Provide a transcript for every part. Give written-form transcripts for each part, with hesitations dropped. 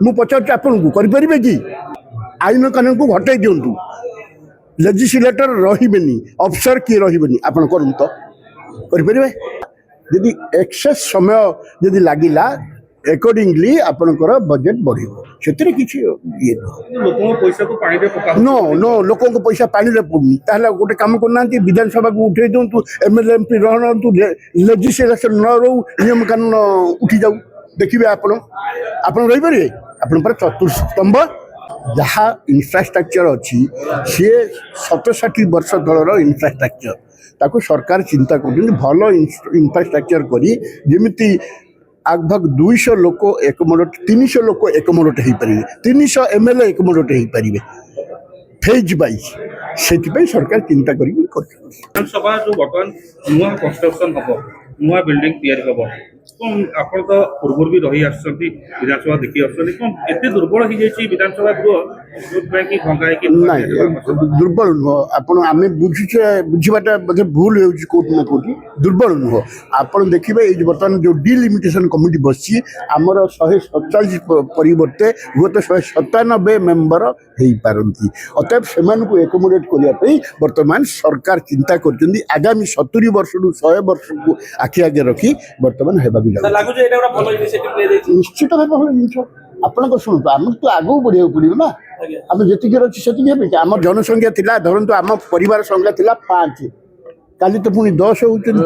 ମୁଁ ପଚାରୁଛି ଆପଣଙ୍କୁ କରିପାରିବେ କି? ଆଇନ କାନୁନକୁ ଘଟାଇ ଦିଅନ୍ତୁ। ଲେଜିସ୍ଲେଟର ରହିବେନି, ଅଫିସର କିଏ ରହିବେନି, ଆପଣ କରନ୍ତୁ ତ, କରିପାରିବେ? ଯଦି ଏକ୍ସେସ୍ ସମୟ ଯଦି ଲାଗିଲା एकॉर्डिंगली आपणकर बजेट बढ़िबो सेतिरे किछि ये लोकन पैसा को पानी रे पका नो नो लोकों को पैसा पानी रे पड़नी ताहला गोटे काम करना विधानसभा को उठे दिंतु एमएलए एमपी रहनतु लेजिस्लेशन न रहू नियम कानून उठी जाऊ देखिए आपण आपण रही परिबे आपण पर चतुर्थ स्तंभ जहाँ इंफ्रास्ट्रक्चर अच्छी सी 67 वर्ष तलर इंफ्रास्ट्रक्चर ताको सरकार चिंता कर भल इंफ्रास्ट्रक्चर करी जेमिति आगभग 200 लोक एकमोट 300 लोक एकमोट हो पारे 300 एमएलए एकमोट हो पारे फेज वाइज से सरकार चिंता विधानसभा जो बर्तमान नुआ कंस्ट्रक्शन हम नुआ बिल्डिंग तैयारी हम आप पूर्व भी रही विधानसभा देखी आते दुर्बल हो जाए विधानसभा गृह जो दुर्बल नुह आम बुझे बुझाटा बोधे भूल होना कौटी दुर्बल नुह आप देखिए ये बर्तमान जो डिलिमिटेशन कमिटी बसी आमर 147 परिवर्ते हुए तो 197 मेम्बर हो पारती अतएव से एकमोडेट करने बर्तमान सरकार चिंता कर आगामी 70 वर्ष रु 100 वर्ष को आखि आगे रखी बर्तमान निश्चित भाव भल जिन आपण शुणु आम तो आगू बढ़िया पड़ो ना आम जी अच्छी से आम जनसंख्या थी धरतु आम परिवार संख्या थी 5 काली तो पुणी 10 होती दिन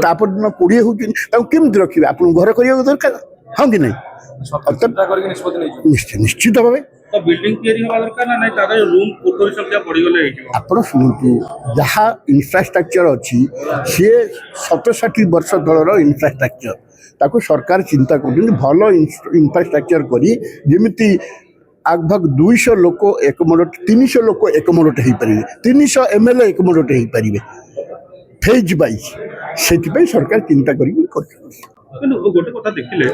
20 होती केमती रखिए आप घर करने दरकार हाँ कि नहीं निश्चित भाव आप शुणु जहाँ इंफ्रास्ट्रक्चर अच्छी सी 67 वर्ष तलर इंफ्रास्ट्रक्चर ताको सरकार चिंता कर भल इंफ्रास्ट्रक्चर करी जेमिति आगभग 200 लोक एकमोट 300 लोक एकमोट हो पारे 300 एमएलए एकमोट हो पारे फेज वाइज से सरकार चिंता गोटे कथा देखिले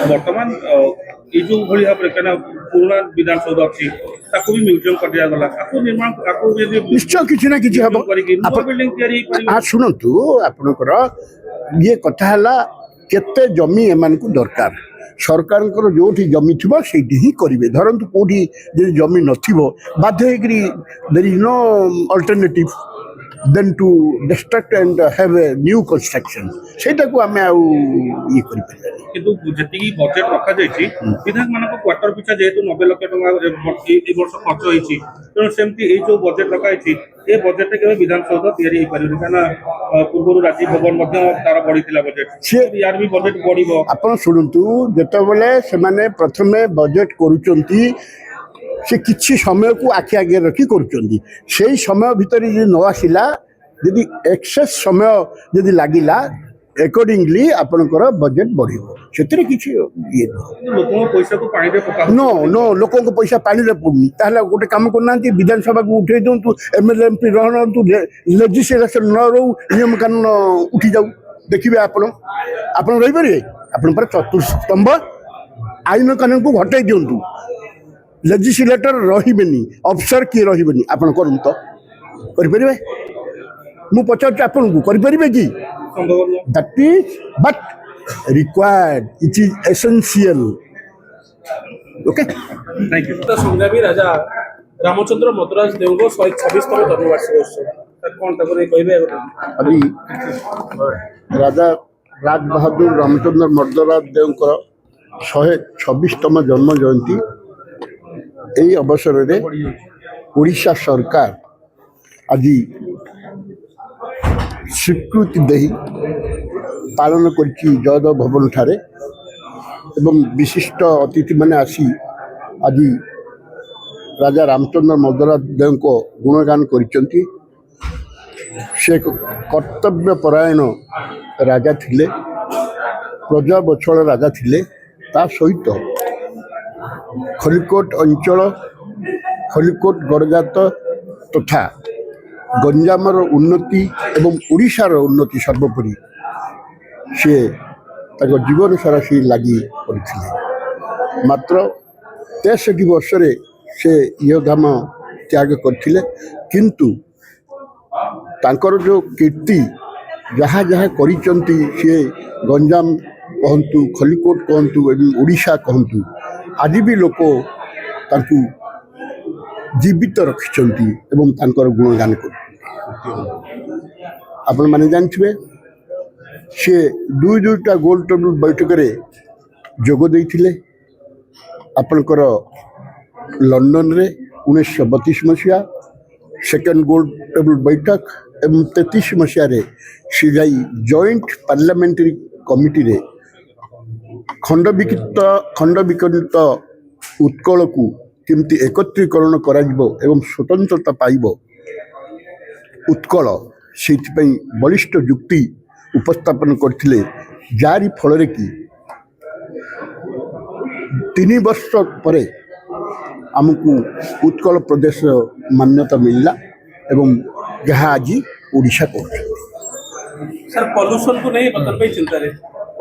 बर्तमान ये जो भाई भाव में पुराना विधानसौध अच्छी भी म्यूजियम कर दिया गला निर्माण निश्चय किसी ना किसी हम शुणु आपणकर ये कथा केते जमी एमान को दरकार सरकार जो जमी थी से ही करेंगे धरतु कौटी जमी नथिबो बाध्य there is no alternative then to destruct and have a new construction सेटा को आमे आउ ये करि परले किंतु जति बजेट रखा जायछि विधायक मानको क्वार्टर पिछा जेतु 90 लाख टका ए वर्ष खर्च होइछि तेणु सेमति ए जो बजेट रखा होइछि ए बजेट के विधानसौध तैयारी हो पारे काना पूर्व राजीव भवन मध्य तार बढ़िथिला बजेट यार भी बजेट बढ़िबो आपण सुनंतु जेते बेले से माने प्रथमे बजेट करूचंती से किसी समय को आखि आगे रखी कर समय भितर न आसला यदि एक्सेस समय यदि लगिला एकॉर्डिंगली आपणकर बजेट बढ़िबो सेतिरे किछि ये लोकन पैसा को पानी रे पका नो नो लोकों को पैसा पानी रे पड़नी ताहला गोटे काम करना विधानसभा को उठे दिंतु एमएलए एमपी रहनतु लेजिस्लेशन न रहू नियम कानून उठी जाऊ देखिए आपण रही परिबे आपण पर चतुर्थ स्तंभ आईन कानून को घटाई दिंतु लेजिस्लेटर रही अफिसर किए रही आप करନ୍ତୁ तो करें मु पचार आपको करें कि that is but required it is essential okay thank you संग्रामी राजा रामचंद्र मद्रास देव 126तम जन्मवार्षिक अभी राजा राज बहादुर रामचंद्र मद्रास देव 126तम जन्म जयंती यही अवसर में ओडिशा सरकार आज स्वीकृति दे पालन कर जयदेव भवन ठारे एवं विशिष्ट अतिथि मैंने आसी आज राजा रामचंद्र मद्रास देव को गुणगान करिसेंती से कर्तव्यपरायण राजा थिले प्रजा बछल राजा थिले ता सहित खलिकोट अंचल खलिकोट गड़जात तथा गंजामर उन्नति एवं ओडिशार उन्नति सर्वोपरि से जीवन सारा से लगी पड़े मात्र 63 वर्ष से यह धाम त्याग करथिले किंतु तांकर जो कीर्ति जहाँ जहाँ करिचंती से गंजाम कहतु खलिकोट कहतु एवं ओडिशा कहतु ଆଜି ବି ଲୋକ ତାଙ୍କୁ ଜୀବିତ ରଖିଛନ୍ତି ଏବଂ ତାଙ୍କର ଗୁଣଗାନ କରୁଛନ୍ତି। ଆପଣମାନେ ଜାଣିଥିବେ ସେ ଦୁଇଟା ଗୋଲ୍ଡ ଟେବୁଲ ବୈଠକରେ ଯୋଗ ଦେଇଥିଲେ। ଆପଣଙ୍କର ଲଣ୍ଡନରେ 1932 ମସିହା ସେକେଣ୍ଡ ଗୋଲ୍ଡ ଟେବୁଲ ବୈଠକ ଏବଂ 33 ମସିହାରେ ସେ ଯାଇ ଜଏଣ୍ଟ ପାର୍ଲାମେଣ୍ଟାରୀ କମିଟିରେ ଖଣ୍ଡବିଖଣ୍ଡିତ ଉତ୍କଳକୁ କେମିତି ଏକତ୍ରୀକରଣ କରାଯିବ ଏବଂ ସ୍ୱତନ୍ତ୍ରତା ପାଇବ ଉତ୍କଳ, ସେଇଥିପାଇଁ ବଳିଷ୍ଠ ଯୁକ୍ତି ଉପସ୍ଥାପନ କରିଥିଲେ, ଯାରି ଫଳରେ କି 3 ବର୍ଷ ପରେ ଆମକୁ ଉତ୍କଳ ପ୍ରଦେଶର ମାନ୍ୟତା ମିଳିଲା ଏବଂ ଯାହା ଆଜି ଓଡ଼ିଶା କରୁଛନ୍ତି। ସାର୍ ପଲ୍ୟୁସନ କୁ ନେଇ ବର୍ତ୍ତମାନ ପାଇଁ ଚିନ୍ତାରେ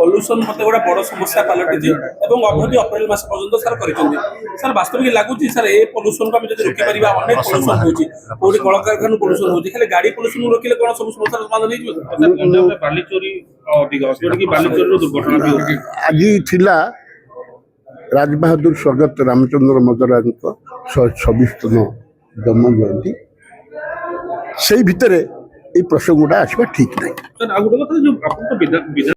ପଲ୍ୟୁସନ ମତେ ଗୋଟେ ବଡ ସମସ୍ୟା ପାଲଟିଛି ଏବଂ ଅବଧି ଅପ୍ରିଲ ମାସ ପର୍ଯ୍ୟନ୍ତ ସାର୍ କରିଛନ୍ତି। ସାର୍ ବାସ୍ତବିକ ଲାଗୁଛି ସାର୍ ଏ ପଲ୍ୟୁସନକୁ ଆମେ ଯଦି ରୋକି ପାରିବା, ଅନେକ ପଲ୍ୟୁସନ ହଉଛି, କୋଉଠି କଳକାରଖାନା ପଲ୍ୟୁସନ ହଉଛି, ଖାଲି ଗାଡି ପଲ୍ୟୁସନ ରୋକିଲେ କଣ ସବୁ ସମସ୍ୟାର ସମାଧାନ ହେଇଯିବ? ପଞ୍ଜାବରେ ବାଲି ଚୋରି ଅଧିକ, ଯୋଉଟାକି ବାଲି ଚୋରିର ଦୁର୍ଘଟଣା ବି ହଉଛି। ଆଜି ଥିଲା ରାଜବାହାଦୁର ସ୍ୱର୍ଗତ ରାମଚନ୍ଦ୍ର ମଦରାଜଙ୍କ 126ତମ ଜନ୍ମ ଜୟନ୍ତୀ। ସେଇ ଭିତରେ ଏଇ ପ୍ରସଙ୍ଗଟା ଆସିବା ଠିକ୍ ନାହିଁ। ସାର୍ ଆଉ ଗୋଟେ କଥା, ଯୋଉ ଆପଣ ତ ବିଧାନ